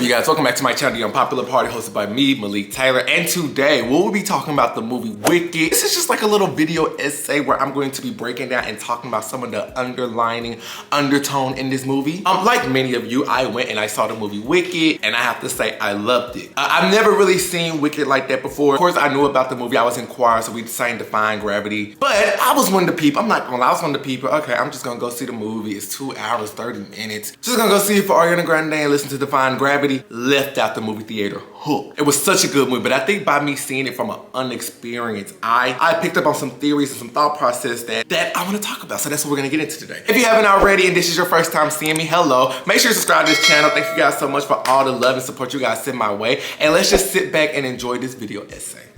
up, you guys? Welcome back to my channel, The Unpopular Party, hosted by me, Malik Taylor. And today, we'll be talking about the movie Wicked. This is just like a little video essay where I'm going to be breaking down and talking about some of the underlining undertone in this movie. Like many of you, I went and I saw the movie Wicked, and I have to say, I loved it. I've never really seen Wicked like that before. Of course, I knew about the movie. I was in choir, so we sang Defying Gravity. But I was one of the people, I'm not gonna lie, I was one of the people, okay, I'm just gonna go see the movie. It's 2 hours, 30 minutes. Just gonna go see it for Ariana Grande and listen to Defying Gravity. Left out the movie theater hooked. It was such a good movie, but I think by me seeing it from an unexperienced eye, I picked up on some theories and some thought process that I want to talk about. So that's what we're gonna get into today. If you haven't already and this is your first time seeing me, hello. Make sure you subscribe to this channel. Thank you guys so much for all the love and support you guys send my way. And let's just sit back and enjoy this video essay.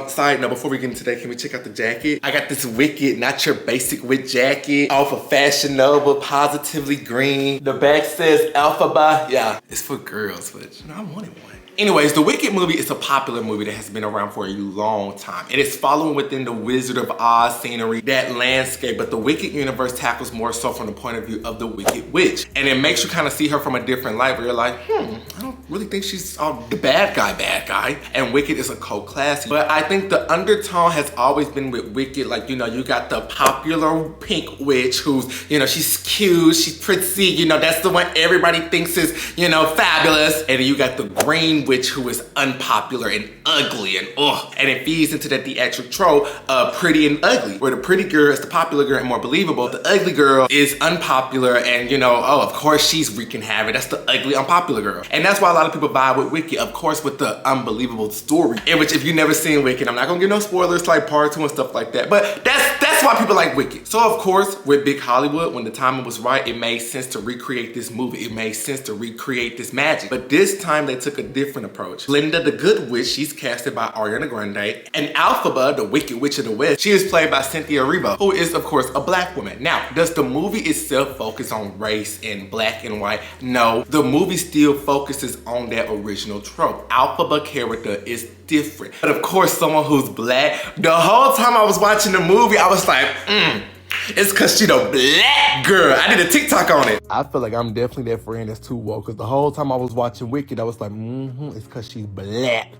Side note, before we get into that, can we check out the jacket? I got this Wicked, not your basic wit jacket, off of Fashion Nova, positively green. The back says Alphaba. Yeah, it's for girls, but you know, I wanted one. Anyways, the Wicked movie is a popular movie that has been around for a long time. It is following within the Wizard of Oz scenery, that landscape, but the Wicked universe tackles more so from the point of view of the Wicked Witch. And it makes you kind of see her from a different light where you're like, I don't really think she's the bad guy. And Wicked is a cult classic. But I think the undertone has always been with Wicked, like, you know, you got the popular pink witch who's, you know, she's cute, she's pretty, you know, that's the one everybody thinks is, you know, fabulous. And then you got the green witch who is unpopular and ugly and and it feeds into that theatric trope of pretty and ugly, where the pretty girl is the popular girl and more believable. The ugly girl is unpopular and, you know, oh, of course she's wreaking havoc. That's the ugly, unpopular girl. And that's why a lot of people vibe with Wicked, of course, with the unbelievable story. In which, if you've never seen Wicked, I'm not gonna give no spoilers like part 2 and stuff like that, but that's why people like Wicked. So of course, with big Hollywood, when the timing was right, it made sense to recreate this movie. It made sense to recreate this magic. But this time they took a different approach. Linda the Good Witch, she's casted by Ariana Grande, and Alphaba, the Wicked Witch of the West, she is played by Cynthia Erivo, who is of course a black woman. Now, does the movie itself focus on race and black and white? No, the movie still focuses on that original trope. Alphaba character is different. But of course, someone who's black, the whole time I was watching the movie, I was like, it's cause she the black girl. I did a TikTok on it. I feel like I'm definitely that friend that's too woke, cause the whole time I was watching Wicked, I was like, it's cause she's black.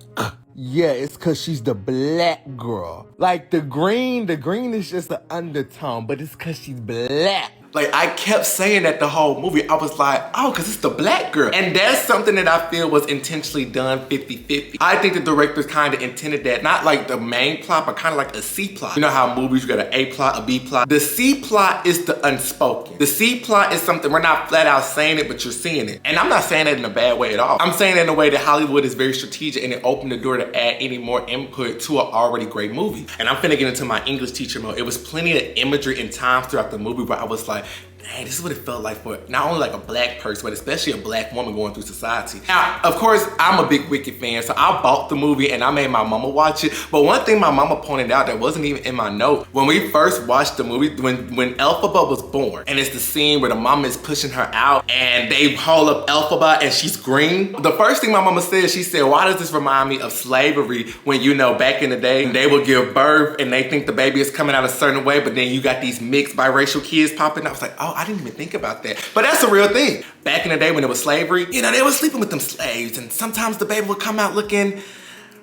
Yeah, it's cause she's the black girl. Like the green is just the undertone, but it's cause she's black. Like, I kept saying that the whole movie. I was like, oh, because it's the black girl. And that's something that I feel was intentionally done 50-50. I think the directors kind of intended that, not like the main plot, but kind of like a C plot. You know how movies, you got an A plot, a B plot. The C plot is the unspoken. The C plot is something, we're not flat out saying it, but you're seeing it. And I'm not saying that in a bad way at all. I'm saying it in a way that Hollywood is very strategic and it opened the door to add any more input to an already great movie. And I'm finna get into my English teacher mode. It was plenty of imagery and times throughout the movie where I was like, dang, this is what it felt like for not only like a black person, but especially a black woman going through society. Now, of course, I'm a big Wicked fan, so I bought the movie and I made my mama watch it. But one thing my mama pointed out that wasn't even in my note, when we first watched the movie, when Alphaba was born, and it's the scene where the mama is pushing her out and they hold up Alphaba and she's green. The first thing my mama said, she said, why does this remind me of slavery when, you know, back in the day, they would give birth and they think the baby is coming out a certain way, but then you got these mixed biracial kids popping. I was like, oh, I didn't even think about that. But that's a real thing. Back in the day when it was slavery, you know, they were sleeping with them slaves and sometimes the baby would come out looking,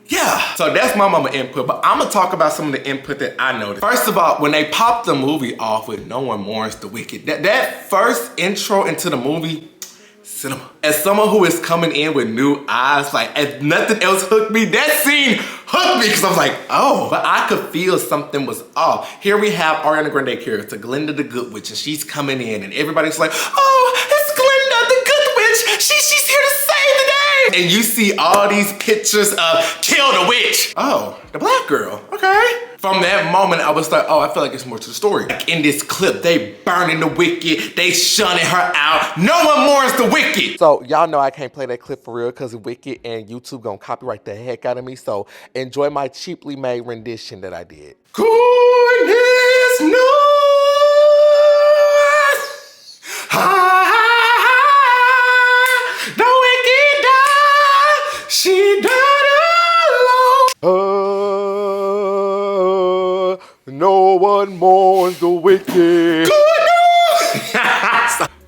yeah. So that's my mama input, but I'm gonna talk about some of the input that I noticed. First of all, when they popped the movie off with No One Mourns the Wicked, that first intro into the movie, cinema. As someone who is coming in with new eyes, like if nothing else hooked me, that scene hooked me because I was like, oh, but I could feel something was off. Here we have Ariana Grande character, Glinda the Good Witch, and she's coming in and everybody's like, oh, it's Glinda the Good Witch. She's here to save the day. And you see all these pictures of kill the witch. Oh, the black girl, okay. From that moment, I was like, oh, I feel like it's more to the story. Like in this clip, they burning the Wicked, they shunning her out. No one mourns the Wicked. So y'all know I can't play that clip for real because Wicked and YouTube gonna copyright the heck out of me. So enjoy my cheaply made rendition that I did. Goodness knows, the Wicked died, she died alone. No one mourns the Wicked.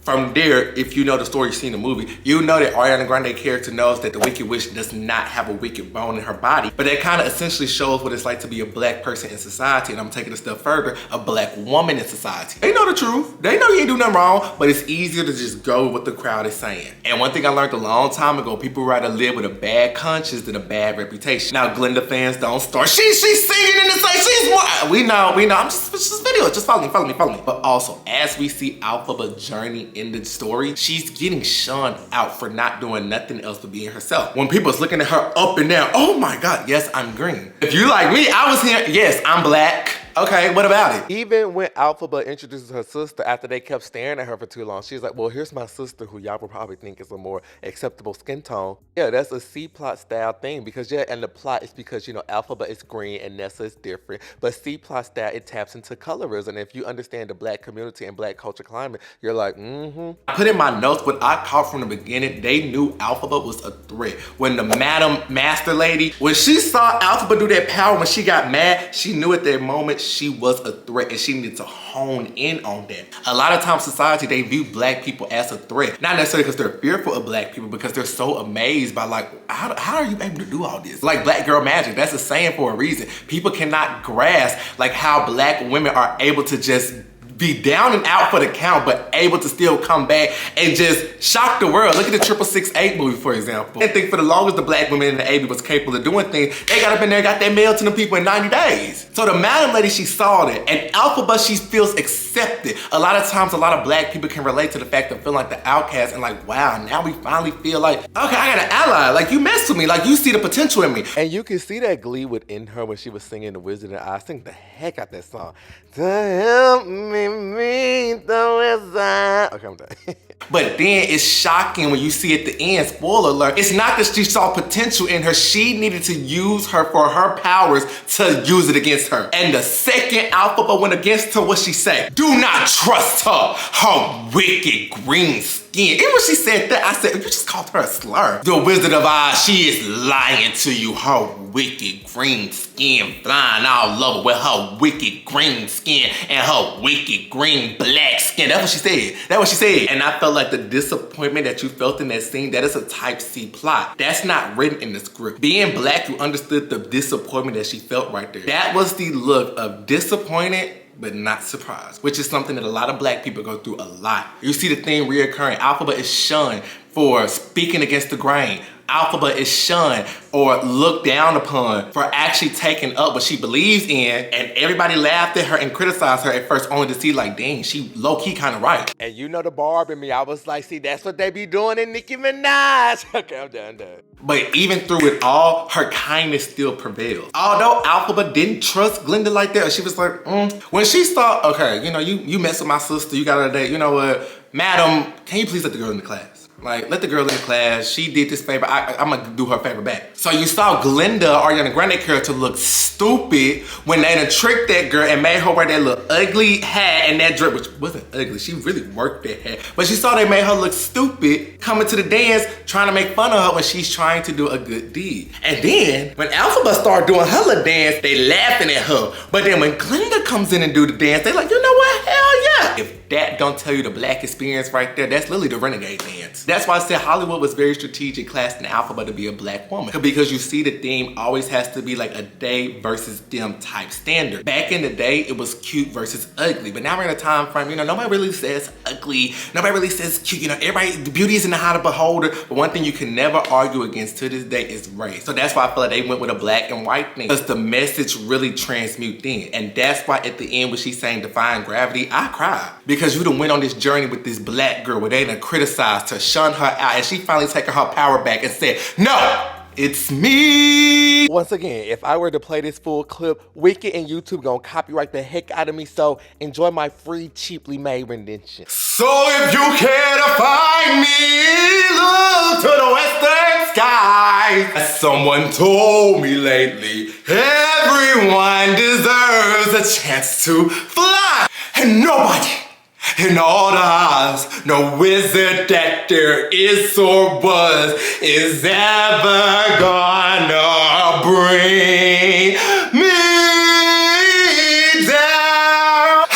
From there, if you know the story, you've seen the movie, you know that Ariana Grande character knows that the Wicked Witch does not have a wicked bone in her body. But that kind of essentially shows what it's like to be a black person in society. And I'm taking it a step further, a black woman in society. They know the truth. They know you ain't do nothing wrong, but it's easier to just go with what the crowd is saying. And one thing I learned a long time ago, people rather live with a bad conscience than a bad reputation. Now, Glenda fans don't start. She's singing in the same. She's more. We know. I'm just video. Just follow me. But also, as we see Alphaba's journey in the story, she's getting shunned out for not doing nothing else but being herself. When people's looking at her up and down, oh my God, yes, I'm green. If you like me, I was here, yes, I'm black. Okay, what about it? Even when Alphaba introduces her sister after they kept staring at her for too long, she's like, well, here's my sister who y'all will probably think is a more acceptable skin tone. Yeah, that's a C-plot style thing because and the plot is because, you know, Alphaba is green and Nessa is different. But C-plot style, it taps into colorism. And if you understand the black community and black culture climate, you're like, I put in my notes, what I caught from the beginning, they knew Alphaba was a threat. When the Madam Master Lady, when she saw Alphaba do that power, when she got mad, she knew at that moment she was a threat and she needed to hone in on that. A lot of times society, they view black people as a threat. Not necessarily because they're fearful of black people, because they're so amazed by like, how are you able to do all this? Like black girl magic, that's a saying for a reason. People cannot grasp like how black women are able to just be down and out for the count, but able to still come back and just shock the world. Look at the 666 movie, for example. I think for the longest the black women in the 80s was capable of doing things, they got up in there and got that mail to them people in 90 days. So the Madam Lady, she saw that. And Alphaba, she feels accepted. A lot of times, a lot of black people can relate to the fact of feeling like the outcast and like, wow, now we finally feel like, okay, I got an ally. Like you mess with me, like you see the potential in me. And you can see that glee within her when she was singing The Wizard and I sing the heck out that song. To help me meet the wizard. Okay, I'm done. But then it's shocking when you see at the end, spoiler alert, it's not that she saw potential in her, she needed to use her for her powers to use it against her. And the second Alphaba went against her, what she say? Do not trust her wicked green skin. Even when she said that, I said, you just called her a slur. The Wizard of Oz, she is lying to you. Her wicked green skin flying all over with her wicked green skin and her wicked green black skin. That's what she said. That's what she said. And I felt like the disappointment that you felt in that scene, that is a type C plot. That's not written in the script. Being black, you understood the disappointment that she felt right there. That was the look of disappointed, but not surprised, which is something that a lot of black people go through a lot. You see the theme reoccurring. Alphaba is shunned for speaking against the grain. Alphaba is shunned or looked down upon for actually taking up what she believes in, and everybody laughed at her and criticized her at first, only to see like, dang, she low-key kind of right. And you know the Barb in me, I was like, see, that's what they be doing in Nicki Minaj. Okay, I'm done. But even through it all, her kindness still prevailed. Although Alphaba didn't trust Glenda like that, she was like, When she saw, okay, you know, you mess with my sister, you got her date, you know what, madam, can you please let the girl in the class? Like, let the girl in the class. She did this favor. I'm gonna do her favor back. So you saw Glenda, Ariana Grande character, look stupid when they done tricked that girl and made her wear that little ugly hat and that dress, which wasn't ugly. She really worked that hat. But she saw they made her look stupid coming to the dance, trying to make fun of her when she's trying to do a good deed. And then when Alphaba started doing her little dance, they laughing at her. But then when Glenda comes in and do the dance, they like, you know what? Hell yeah. If that don't tell you the black experience right there, that's literally the renegade dance. That's why I said Hollywood was very strategic casting Alphaba to be a black woman. Because you see the theme always has to be like a they versus them type standard. Back in the day, it was cute versus ugly. But now we're in a time frame, you know, nobody really says ugly. Nobody really says cute. You know, everybody, the beauty is in the eye of the beholder. But one thing you can never argue against to this day is race. So that's why I feel like they went with a black and white thing. Because the message really transmute then. And that's why at the end when she's saying defying gravity, I cried. Because you done went on this journey with this black girl where they done criticized her, shunned her out, and she finally taken her power back and said, no, it's me. Once again, if I were to play this full clip, Wicked and YouTube gonna copyright the heck out of me, so enjoy my free, cheaply made rendition. So if you care to find me, look to the western sky. As someone told me lately, everyone deserves a chance to fly. And nobody in all the eyes, no wizard that there is or was is ever gonna bring me down.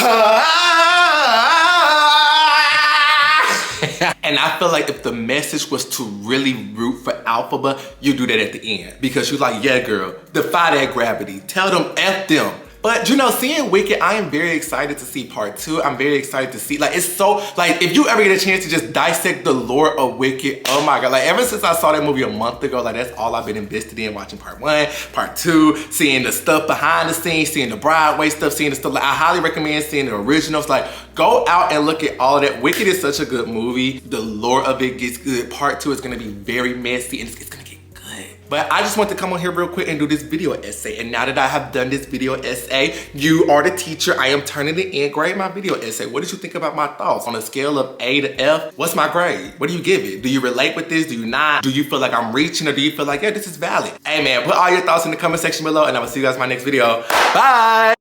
And I feel like if the message was to really root for Alphaba, you do that at the end. Because you're like, yeah, girl, defy that gravity. Tell them F them. But you know, seeing Wicked, I am very excited to see part 2. I'm very excited to see, like, it's so, like, if you ever get a chance to just dissect the lore of Wicked, oh my God. Like, ever since I saw that movie a month ago, like, that's all I've been invested in, watching part 1, part 2, seeing the stuff behind the scenes, seeing the Broadway stuff, seeing the stuff. Like, I highly recommend seeing the originals. Like, go out and look at all of that. Wicked is such a good movie. The lore of it gets good. Part 2 is gonna be very messy, and it's gonna get good. But I just want to come on here real quick and do this video essay. And now that I have done this video essay, you are the teacher. I am turning it in. Grade my video essay. What did you think about my thoughts? On a scale of A to F, what's my grade? What do you give it? Do you relate with this? Do you not? Do you feel like I'm reaching, or do you feel like, yeah, this is valid? Hey man, put all your thoughts in the comment section below, and I will see you guys in my next video. Bye!